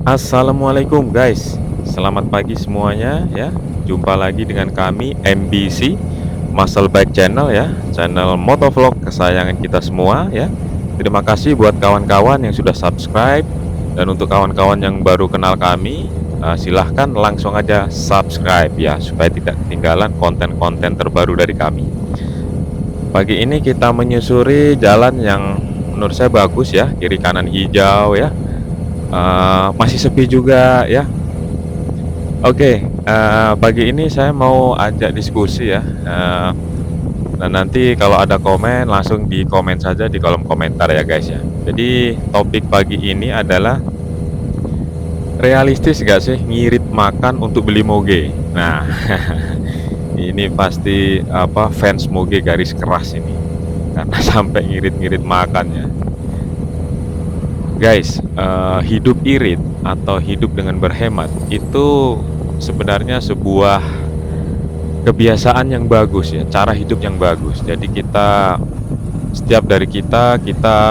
Assalamualaikum guys, selamat pagi semuanya ya. Jumpa lagi dengan kami MBC Muscle Bike Channel ya, channel motovlog kesayangan kita semua ya. Terima kasih buat kawan-kawan yang sudah subscribe dan untuk kawan-kawan yang baru kenal kami, silahkan langsung aja subscribe ya supaya tidak ketinggalan konten-konten terbaru dari kami. Pagi ini kita menyusuri jalan yang menurut saya bagus ya, kiri kanan hijau ya. Masih sepi juga ya. Oke, pagi ini saya mau ajak diskusi ya, dan nanti kalau ada komen langsung di komen saja di kolom komentar ya guys ya. Jadi topik pagi ini adalah realistis gak sih ngirit makan untuk beli moge? Nah, ini pasti fans moge garis keras ini karena sampai ngirit-ngirit makan ya. Guys, hidup irit atau hidup dengan berhemat itu sebenarnya sebuah kebiasaan yang bagus ya, cara hidup yang bagus. Jadi setiap dari kita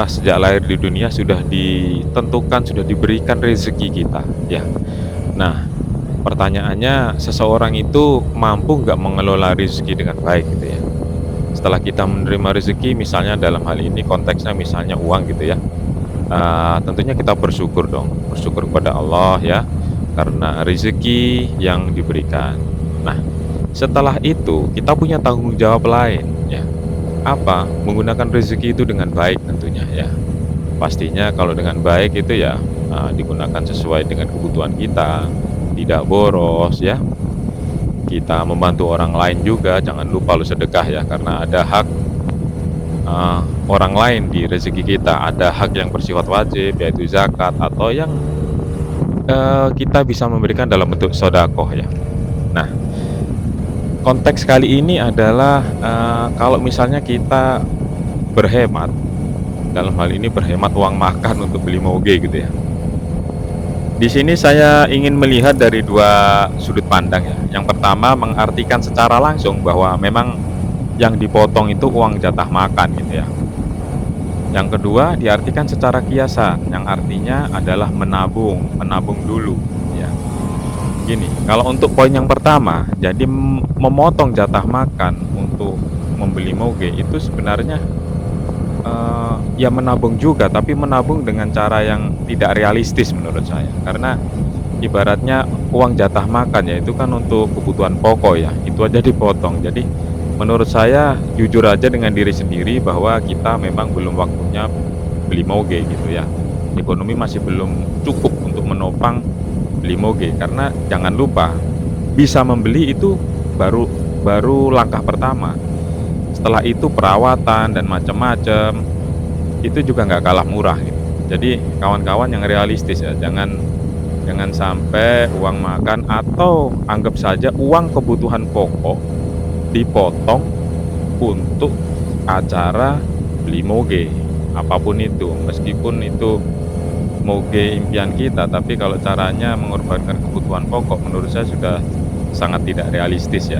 sejak lahir di dunia sudah ditentukan, sudah diberikan rezeki kita ya. Nah, pertanyaannya seseorang itu mampu nggak mengelola rezeki dengan baik gitu ya. Setelah kita menerima rezeki misalnya dalam hal ini konteksnya misalnya uang gitu ya. Tentunya kita bersyukur dong, bersyukur kepada Allah ya, karena rezeki yang diberikan. Nah, setelah itu kita punya tanggung jawab lain ya. Apa? Menggunakan rezeki itu dengan baik tentunya ya. Pastinya kalau dengan baik itu ya, digunakan sesuai dengan kebutuhan kita, tidak boros ya. Kita membantu orang lain juga, jangan lupa lu sedekah ya, karena ada hak orang lain di rezeki kita. Ada hak yang bersifat wajib yaitu zakat atau yang kita bisa memberikan dalam bentuk sodakoh ya. Nah, konteks kali ini adalah kalau misalnya kita berhemat, dalam hal ini berhemat uang makan untuk beli moge gitu ya. Di sini saya ingin melihat dari dua sudut pandang ya. Yang pertama mengartikan secara langsung bahwa memang yang dipotong itu uang jatah makan gitu ya. Yang kedua diartikan secara kiasan, yang artinya adalah menabung dulu ya. Gini, kalau untuk poin yang pertama, jadi memotong jatah makan untuk membeli moge itu sebenarnya ya menabung juga, tapi menabung dengan cara yang tidak realistis menurut saya. Karena ibaratnya uang jatah makan ya itu kan untuk kebutuhan pokok ya, itu aja dipotong. Jadi menurut saya jujur aja dengan diri sendiri bahwa kita memang belum waktunya beli moge gitu ya. Ekonomi masih belum cukup untuk menopang beli moge, karena jangan lupa bisa membeli itu baru langkah pertama. Setelah itu perawatan dan macam-macam itu juga nggak kalah murah gitu. Jadi kawan-kawan yang realistis ya, jangan sampai uang makan atau anggap saja uang kebutuhan pokok dipotong untuk acara beli moge, apapun itu, meskipun itu moge impian kita, tapi kalau caranya mengorbankan kebutuhan pokok menurut saya sudah sangat tidak realistis ya.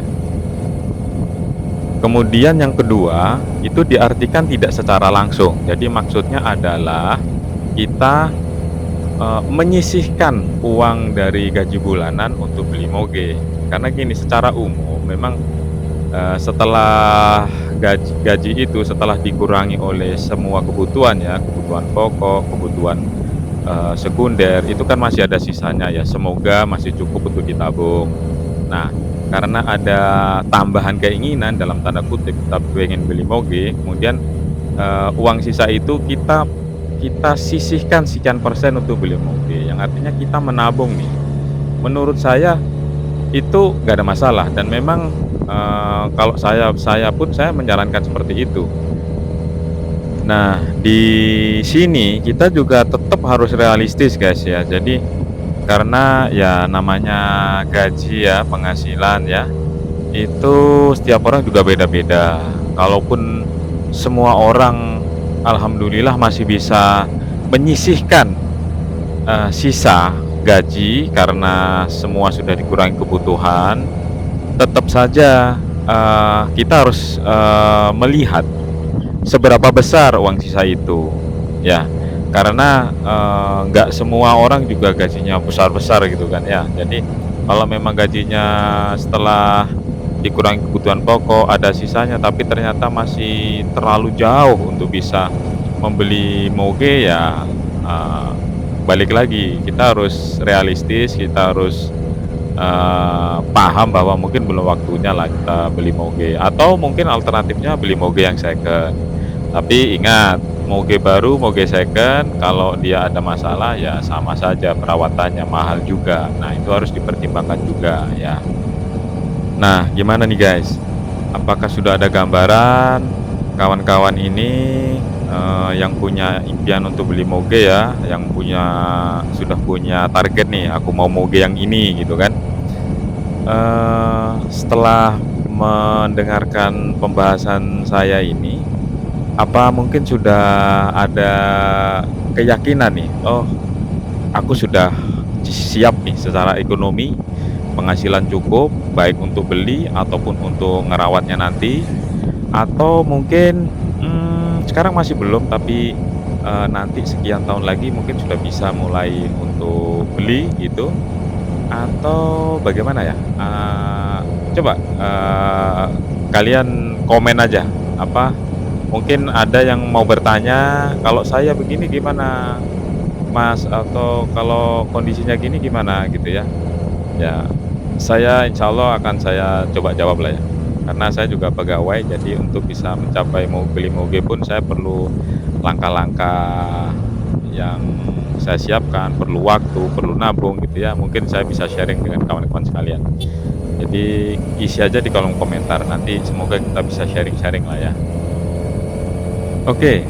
Kemudian yang kedua itu diartikan tidak secara langsung, jadi maksudnya adalah kita menyisihkan uang dari gaji bulanan untuk beli moge. Karena gini, secara umum memang setelah gaji itu setelah dikurangi oleh semua kebutuhan ya, kebutuhan pokok, kebutuhan sekunder, itu kan masih ada sisanya ya, semoga masih cukup untuk ditabung. Nah, karena ada tambahan keinginan dalam tanda kutip, kita pengen beli moge, kemudian uang sisa itu kita sisihkan sekian persen untuk beli moge, yang artinya kita menabung nih. Menurut saya itu nggak ada masalah, dan memang kalau saya pun saya menjalankan seperti itu. Nah, di sini kita juga tetap harus realistis guys ya. Jadi karena ya namanya gaji ya, penghasilan ya, itu setiap orang juga beda-beda. Kalaupun semua orang alhamdulillah masih bisa menyisihkan sisa gaji karena semua sudah dikurangi kebutuhan, tetap saja kita harus melihat seberapa besar uang sisa itu ya. Karena, nggak semua orang juga gajinya besar-besar gitu kan ya. Jadi kalau memang gajinya setelah dikurangi kebutuhan pokok ada sisanya, tapi ternyata masih terlalu jauh untuk bisa membeli moge ya, balik lagi kita harus realistis, kita harus, paham bahwa mungkin belum waktunya lah kita beli moge, atau mungkin alternatifnya beli moge yang second. Tapi ingat, moge baru, moge second kalau dia ada masalah ya sama saja perawatannya, mahal juga. Nah, itu harus dipertimbangkan juga ya. Nah, gimana nih guys? Apakah sudah ada gambaran kawan-kawan ini, yang punya impian untuk beli moge ya, yang sudah punya target nih, "Aku mau moge yang ini," gitu kan. Setelah mendengarkan pembahasan saya ini, apa mungkin sudah ada keyakinan nih, "Oh, aku sudah siap nih secara ekonomi, penghasilan cukup, baik untuk beli ataupun untuk ngerawatnya nanti." Atau mungkin, sekarang masih belum, tapi, nanti sekian tahun lagi mungkin sudah bisa mulai untuk beli gitu, atau bagaimana ya? Coba, kalian komen aja, apa, mungkin ada yang mau bertanya, "Kalau saya begini gimana Mas?" Atau, "Kalau kondisinya gini gimana?" Gitu ya. Ya, saya insya Allah akan saya coba jawab lah ya. Karena saya juga pegawai, jadi untuk bisa mencapai mau beli moge pun saya perlu langkah-langkah yang saya siapkan, perlu waktu, perlu nabung gitu ya. Mungkin saya bisa sharing dengan kawan-kawan sekalian. Jadi isi aja di kolom komentar, nanti semoga kita bisa sharing-sharing lah ya. Oke,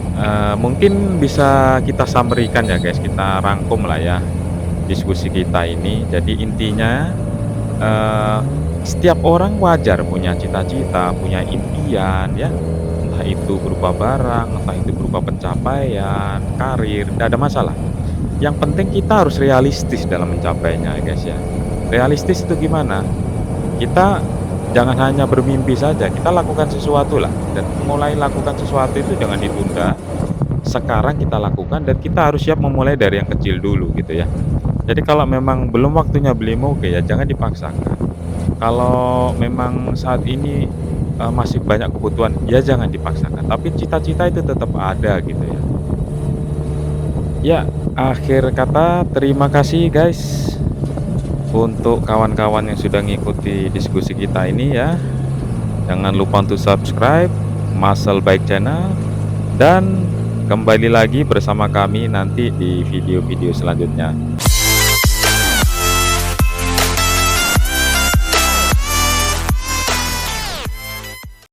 mungkin bisa kita summary-kan ya guys, kita rangkum lah ya diskusi kita ini. Jadi intinya, eee, setiap orang wajar punya cita-cita, punya impian ya, entah itu berupa barang, entah itu berupa pencapaian, karir, nggak ada masalah. Yang penting kita harus realistis dalam mencapainya ya guys ya. Realistis itu gimana? Kita jangan hanya bermimpi saja, kita lakukan sesuatu lah, dan mulai lakukan sesuatu itu jangan ditunda. Sekarang kita lakukan dan kita harus siap memulai dari yang kecil dulu gitu ya. Jadi kalau memang belum waktunya beli moge ya jangan dipaksakan. Kalau memang saat ini, masih banyak kebutuhan, ya jangan dipaksakan, tapi cita-cita itu tetap ada gitu ya. Ya, akhir kata terima kasih guys untuk kawan-kawan yang sudah ngikuti diskusi kita ini ya. Jangan lupa untuk subscribe Muscle Bike Channel, dan kembali lagi bersama kami nanti di video-video selanjutnya.